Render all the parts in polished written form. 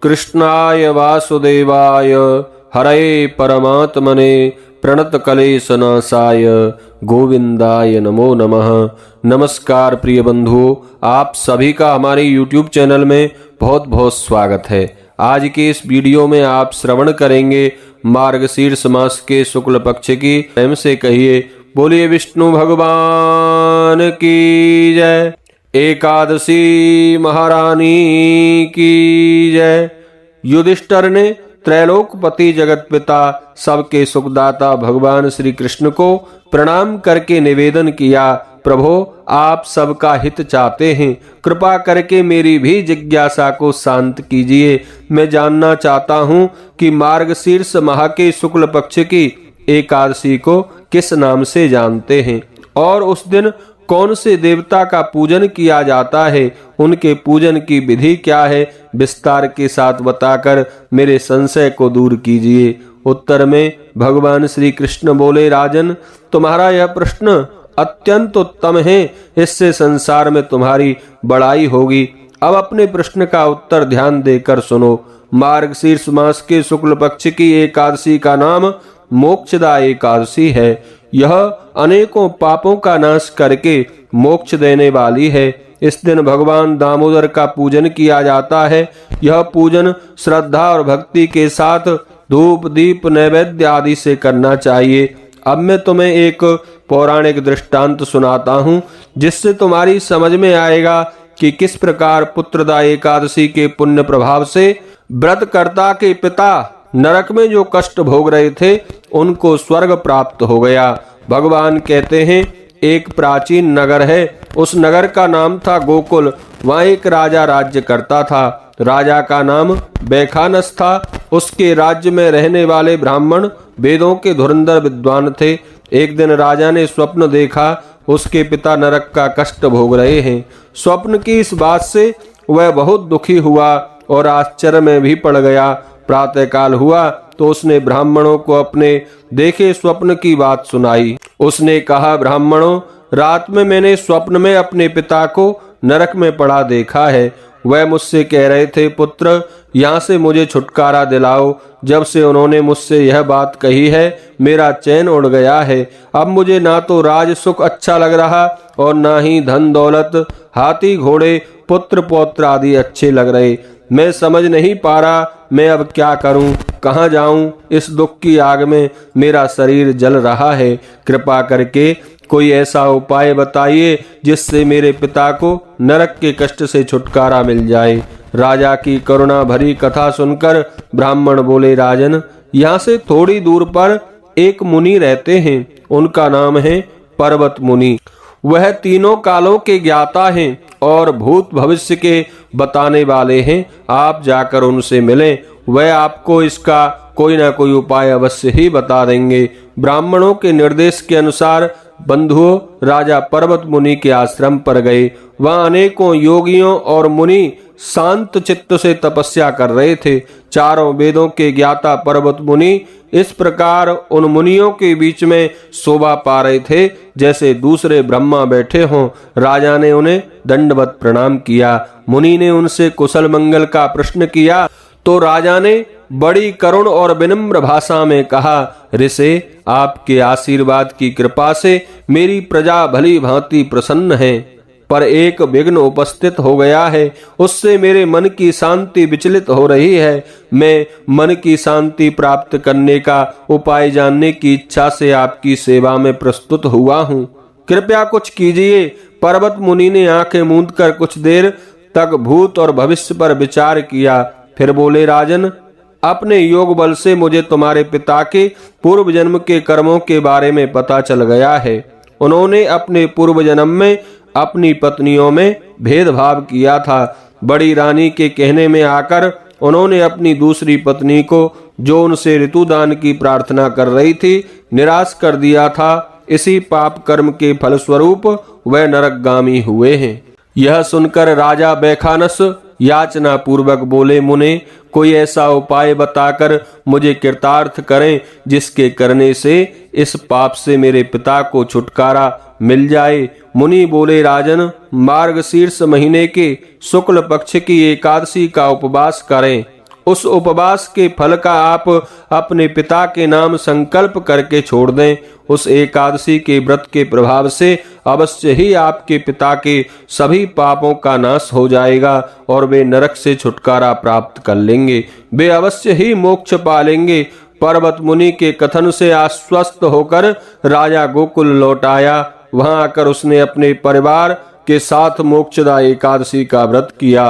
कृष्णाय वासुदेवाय हरे परमात्मने प्रणतक्लेशनाशाय गोविंदाय नमो नमः। नमस्कार प्रिय बंधुओं, आप सभी का हमारे YouTube चैनल में बहुत बहुत स्वागत है। आज के इस वीडियो में आप श्रवण करेंगे मार्गशीर्ष मास के शुक्ल पक्ष की प्रेम से कहिए बोलिए विष्णु भगवान की जय। एकादशी महारानी की जय। युधिष्ठिर ने त्रैलोकपति जगत पिता सबके सुखदाता भगवान श्री कृष्ण को प्रणाम करके निवेदन किया, प्रभो आप सबका हित चाहते हैं, कृपा करके मेरी भी जिज्ञासा को शांत कीजिए। मैं जानना चाहता हूँ कि मार्गशीर्ष माह के शुक्ल पक्ष की एकादशी को किस नाम से जानते हैं और उस दिन कौन से देवता का पूजन किया जाता है, उनके पूजन की विधि क्या है, विस्तार के साथ बताकर मेरे संशय को दूर कीजिए। उत्तर में भगवान श्री कृष्ण बोले, राजन तुम्हारा यह प्रश्न अत्यंत उत्तम है, इससे संसार में तुम्हारी बड़ाई होगी। अब अपने प्रश्न का उत्तर ध्यान देकर सुनो। मार्गशीर्ष मास के शुक्ल पक्ष की एकादशी का नाम मोक्षदा एकादशी है। यह अनेकों पापों का नाश करके मोक्ष देने वाली है। इस दिन भगवान दामोदर का पूजन किया जाता है। यह पूजन श्रद्धा और भक्ति के साथ धूप दीप नैवेद्य आदि से करना चाहिए। अब मैं तुम्हें एक पौराणिक दृष्टांत सुनाता हूँ, जिससे तुम्हारी समझ में आएगा कि किस प्रकार पुत्रदा एकादशी के पुण्य प्रभाव से व्रतकर्ता के पिता नरक में जो कष्ट भोग रहे थे उनको स्वर्ग प्राप्त हो गया। भगवान कहते हैं, एक प्राचीन नगर है, उस नगर का नाम था गोकुल। वहाँ एक राजा राज्य करता था। राजा का नाम बैखानस था। उसके राज्य में रहने वाले ब्राह्मण वेदों के धुरंधर विद्वान थे। एक दिन राजा ने स्वप्न देखा, उसके पिता नरक का कष्ट भोग रहे हैं। स्वप्न की इस बात से वह बहुत दुखी हुआ और आश्चर्य में भी पड़ गया। प्रातःकाल हुआ तो उसने ब्राह्मणों को अपने देखे स्वप्न की बात सुनाई। उसने कहा, ब्राह्मणों, रात में मैंने स्वप्न में अपने पिता को नरक में पड़ा देखा है। वह मुझसे कह रहे थे, पुत्र यहाँ से मुझे छुटकारा दिलाओ। जब से उन्होंने मुझसे यह बात कही है मेरा चैन उड़ गया है। अब मुझे ना तो राज सुख अच्छा लग रहा और ना ही धन दौलत, हाथी घोड़े, पुत्र पौत्र आदि अच्छे लग रहे। मैं समझ नहीं पा रहा मैं अब क्या करूं, कहाँ जाऊं। इस दुख की आग में मेरा शरीर जल रहा है। कृपा करके कोई ऐसा उपाय बताइए जिससे मेरे पिता को नरक के कष्ट से छुटकारा मिल जाए। राजा की करुणा भरी कथा सुनकर ब्राह्मण बोले, राजन यहाँ से थोड़ी दूर पर एक मुनि रहते हैं। उनका नाम है पर्वत मुनि। वह तीनों कालों के ज्ञाता हैं और भूत भविष्य के बताने वाले हैं। आप जाकर उनसे मिलें, वह आपको इसका कोई ना कोई उपाय अवश्य ही बता देंगे। ब्राह्मणों के निर्देश के अनुसार बंधुओं राजा पर्वत मुनि के आश्रम पर गए। वहाँ अनेकों योगियों और मुनि शांत चित्त से तपस्या कर रहे थे। चारों वेदों के ज्ञाता पर्वत मुनि इस प्रकार उन मुनियों के बीच में शोभा पा रहे थे जैसे दूसरे ब्रह्मा बैठे हों। राजा ने उन्हें दंडवत प्रणाम किया। मुनि ने उनसे कुशल मंगल का प्रश्न किया तो राजा ने बड़ी करुण और विनम्र भाषा में कहा, ऋषि आपके आशीर्वाद की कृपा से मेरी प्रजा भली भांति प्रसन्न है, पर एक विघ्न उपस्थित हो गया है। उससे मेरे मन की शांति विचलित हो रही है। मैं मन की शांति प्राप्त करने का उपाय जानने की इच्छा से आपकी सेवा में प्रस्तुत हुआ हूँ, कृपया कुछ कीजिए। पर्वत मुनि ने आंखें मूंदकर कुछ देर तक भूत और भविष्य पर विचार किया, फिर बोले, राजन अपने योग बल से मुझे तुम्हारे पिता के पूर्व जन्म के कर्मों के बारे में पता चल गया है। उन्होंने अपने पूर्व जन्म में अपनी पत्नियों में भेदभाव किया था। बड़ी रानी के कहने में आकर उन्होंने अपनी दूसरी पत्नी को, जो उनसे ऋतुदान की प्रार्थना कर रही थी, निराश कर दिया था। इसी पाप कर्म के फलस्वरूप वह नरकगामी हुए हैं। यह सुनकर राजा बैखानस याचना पूर्वक बोले, मुने कोई ऐसा उपाय बताकर मुझे कृतार्थ करें जिसके करने से इस पाप से मेरे पिता को छुटकारा मिल जाए। मुनि बोले, राजन मार्गशीर्ष महीने के शुक्ल पक्ष की एकादशी का उपवास करें उस उपवास के फल का आप अपने पिता के नाम संकल्प करके छोड़ दें। उस एकादशी के व्रत के प्रभाव से अवश्य ही आपके पिता के सभी पापों का नाश हो जाएगा और वे नरक से छुटकारा प्राप्त कर लेंगे। वे अवश्य ही मोक्ष पालेंगे। पर्वत मुनि के कथन से आश्वस्त होकर राजा गोकुल लौट आया। वहां आकर उसने अपने परिवार के साथ मोक्षदा एकादशी का व्रत किया।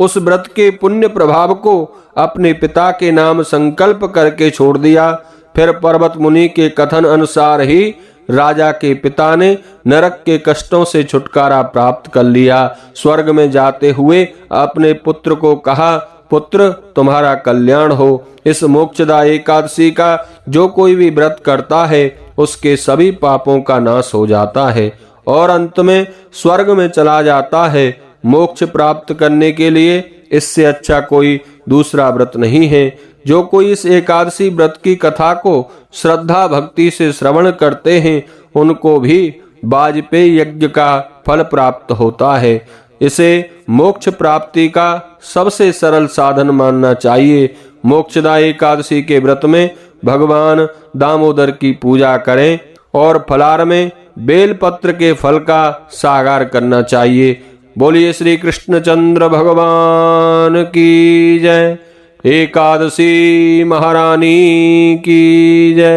उस व्रत के पुण्य प्रभाव को अपने पिता के नाम संकल्प करके छोड़ दिया। फिर पर्वत मुनि के कथन अनुसार ही राजा के पिता ने नरक के कष्टों से छुटकारा प्राप्त कर लिया। स्वर्ग में जाते हुए अपने पुत्र को कहा, पुत्र तुम्हारा कल्याण हो। इस मोक्षदा एकादशी का जो कोई भी व्रत करता है उसके सभी पापों का नाश हो जाता है और अंत में स्वर्ग में चला जाता है। मोक्ष प्राप्त करने के लिए इससे अच्छा कोई दूसरा व्रत नहीं है। जो कोई इस एकादशी व्रत की कथा को श्रद्धा भक्ति से श्रवण करते हैं उनको भी वाजपेयी यज्ञ का फल प्राप्त होता है। इसे मोक्ष प्राप्ति का सबसे सरल साधन मानना चाहिए। मोक्षदा एकादशी के व्रत में भगवान दामोदर की पूजा करें और फलाहार में बेलपत्र के फल का सागार करना चाहिए। बोलिए श्री कृष्णचंद्र भगवान की जय। एकादशी महारानी की जय।